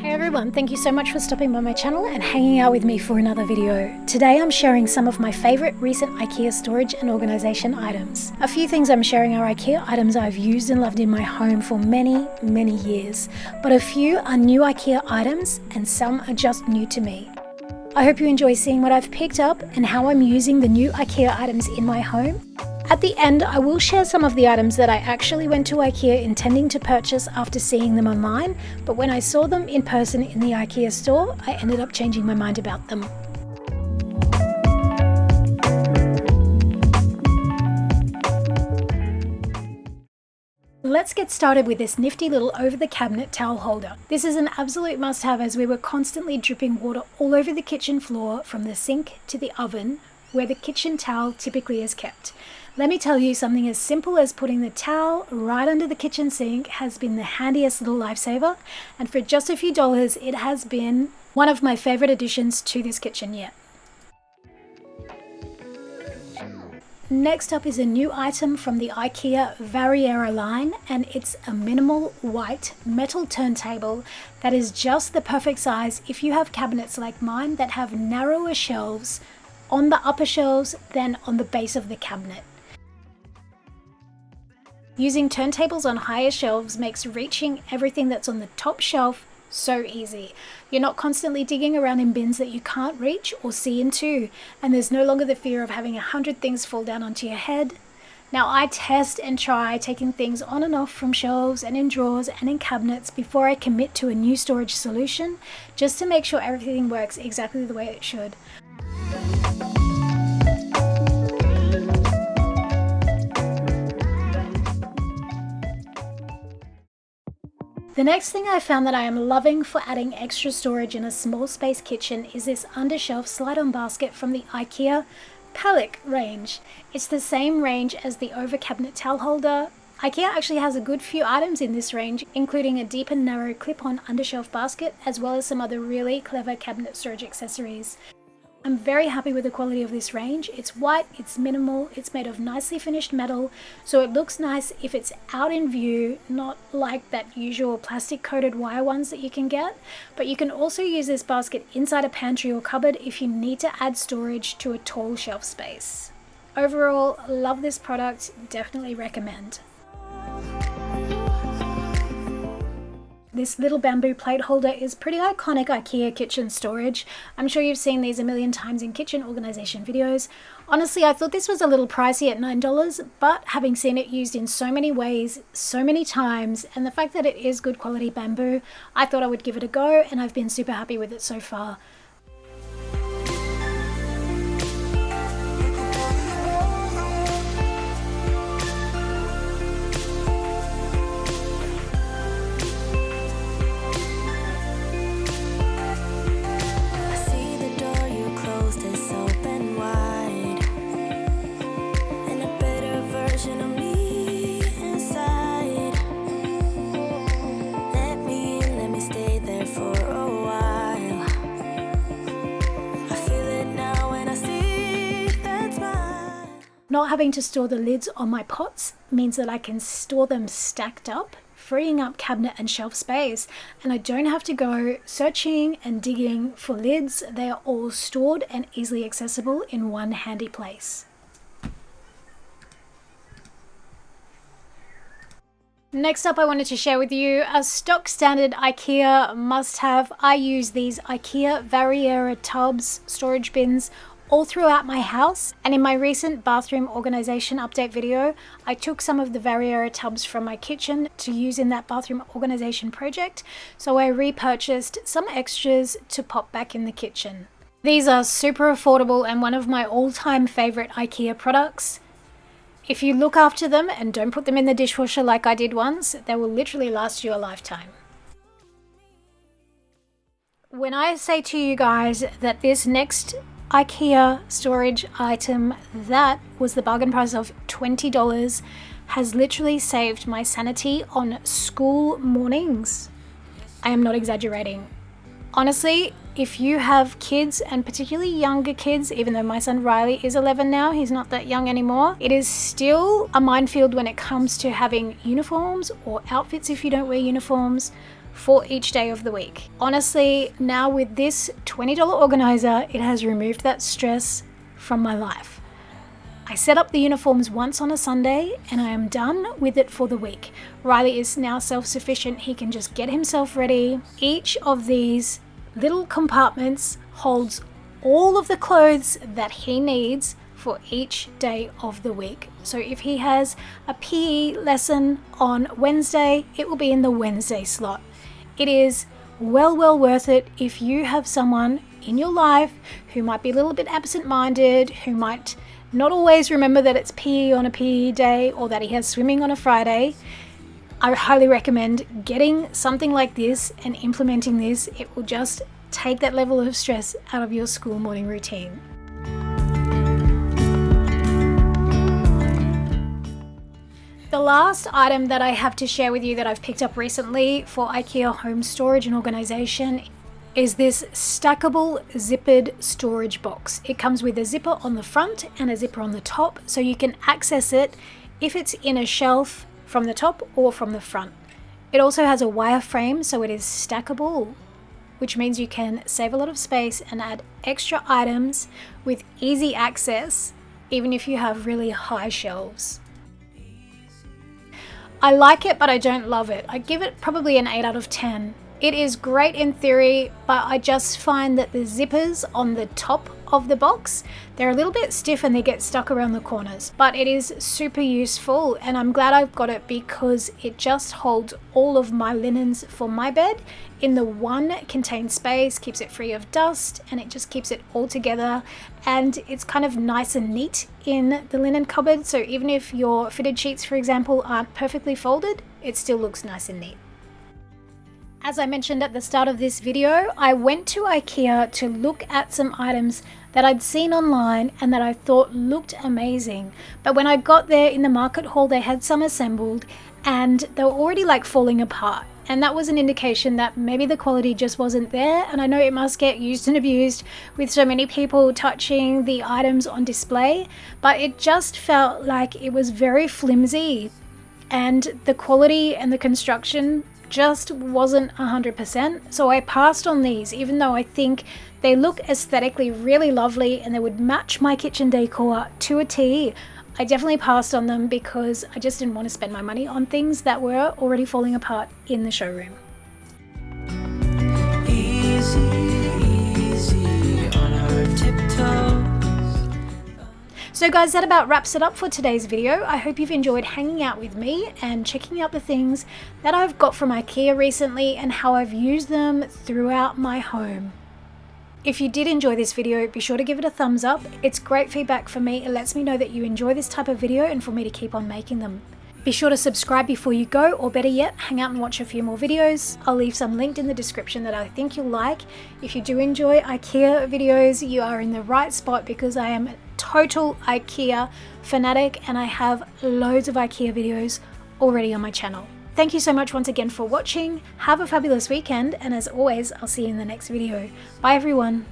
Hey everyone, thank you so much for stopping by my channel and hanging out with me for another video. Today I'm sharing some of my favourite recent IKEA storage and organisation items. A few things I'm sharing are IKEA items I've used and loved in my home for many years, but a few are new IKEA items and some are just new to me. I hope you enjoy seeing what I've picked up and how I'm using the new IKEA items in my home. At the end, I will share some of the items that I actually went to IKEA intending to purchase after seeing them online, but when I saw them in person in the IKEA store, I ended up changing my mind about them. Let's get started with this nifty little over-the-cabinet towel holder. This is an absolute must-have as we were constantly dripping water all over the kitchen floor from the sink to the oven, where the kitchen towel typically is kept. Let me tell you, something as simple as putting the towel right under the kitchen sink has been the handiest little lifesaver, and for just a few dollars it has been one of my favorite additions to this kitchen yet. Next up is a new item from the IKEA Variera line, and it's a minimal white metal turntable that is just the perfect size if you have cabinets like mine that have narrower shelves on the upper shelves than on the base of the cabinet. Using turntables on higher shelves makes reaching everything that's on the top shelf so easy. You're not constantly digging around in bins that you can't reach or see into, and there's no longer the fear of having 100 things fall down onto your head. Now, I test and try taking things on and off from shelves and in drawers and in cabinets before I commit to a new storage solution, just to make sure everything works exactly the way it should. The next thing I found that I am loving for adding extra storage in a small space kitchen is this undershelf slide-on basket from the IKEA Pallet range. It's the same range as the over cabinet towel holder. IKEA actually has a good few items in this range, including a deep and narrow clip-on undershelf basket, as well as some other really clever cabinet storage accessories. I'm very happy with the quality of this range. It's white, it's minimal, it's made of nicely finished metal, so it looks nice if it's out in view, not like that usual plastic coated wire ones that you can get. But you can also use this basket inside a pantry or cupboard if you need to add storage to a tall shelf space. Overall, love this product, definitely recommend. This little bamboo plate holder is pretty iconic IKEA kitchen storage. I'm sure you've seen these a million times in kitchen organization videos. Honestly, I thought this was a little pricey at $9, but having seen it used in so many ways, so many times, and the fact that it is good quality bamboo, I thought I would give it a go, and I've been super happy with it so far. Not having to store the lids on my pots means that I can store them stacked up, freeing up cabinet and shelf space, and I don't have to go searching and digging for lids. They are all stored and easily accessible in one handy place. Next up, I wanted to share with you a stock standard IKEA must-have. I use these IKEA Variera tubs, storage bins, all throughout my house, and in my recent bathroom organization update video, I took some of the Variera tubs from my kitchen to use in that bathroom organization project, so I repurchased some extras to pop back in the kitchen. These are super affordable and one of my all-time favorite IKEA products. If you look after them and don't put them in the dishwasher like I did once, they will literally last you a lifetime. When I say to you guys that this next IKEA storage item that was the bargain price of $20 has literally saved my sanity on school mornings, I am not exaggerating. Honestly, if you have kids, and particularly younger kids, even though my son Riley is 11 now, he's not that young anymore, it is still a minefield when it comes to having uniforms or outfits if you don't wear uniforms for each day of the week. Honestly, now with this $20 organizer, it has removed that stress from my life. I set up the uniforms once on a Sunday and I am done with it for the week. Riley is now self-sufficient. He can just get himself ready. Each of these little compartments holds all of the clothes that he needs for each day of the week. So if he has a PE lesson on Wednesday, it will be in the Wednesday slot. It is well worth it if you have someone in your life who might be a little bit absent-minded, who might not always remember that it's PE on a PE day or that he has swimming on a Friday. I highly recommend getting something like this and implementing this. It will just take that level of stress out of your school morning routine. The last item that I have to share with you that I've picked up recently for IKEA home storage and organization is this stackable zippered storage box. It comes with a zipper on the front and a zipper on the top, so you can access it if it's in a shelf from the top or from the front. It also has a wire frame, so it is stackable, which means you can save a lot of space and add extra items with easy access, even if you have really high shelves. I like it, but I don't love it. I give it probably an 8 out of 10. It is great in theory, but I just find that the zippers on the top of the box, they're a little bit stiff and they get stuck around the corners. But it is super useful and I'm glad I've got it because it just holds all of my linens for my bed in the one contained space, keeps it free of dust, and it just keeps it all together. And it's kind of nice and neat in the linen cupboard, so even if your fitted sheets, for example, aren't perfectly folded, it still looks nice and neat. As I mentioned at the start of this video, I went to IKEA to look at some items that I'd seen online and that I thought looked amazing. But when I got there in the market hall, they had some assembled and they were already like falling apart. And that was an indication that maybe the quality just wasn't there. And I know it must get used and abused with so many people touching the items on display, but it just felt like it was very flimsy and the quality and the construction just wasn't 100%. So I passed on these, even though I think they look aesthetically really lovely and they would match my kitchen decor to a T. I definitely passed on them because I just didn't want to spend my money on things that were already falling apart in the showroom. Easy, easy on our tiptoes. So guys, that about wraps it up for today's video. I hope you've enjoyed hanging out with me and checking out the things that I've got from IKEA recently and how I've used them throughout my home. If you did enjoy this video, be sure to give it a thumbs up. It's great feedback for me. It lets me know that you enjoy this type of video and for me to keep on making them. Be sure to subscribe before you go, or better yet, hang out and watch a few more videos. I'll leave some linked in the description that I think you'll like. If you do enjoy IKEA videos, you are in the right spot because I am a total IKEA fanatic and I have loads of IKEA videos already on my channel. Thank you so much once again for watching. Have a fabulous weekend, and as always, I'll see you in the next video. Bye everyone.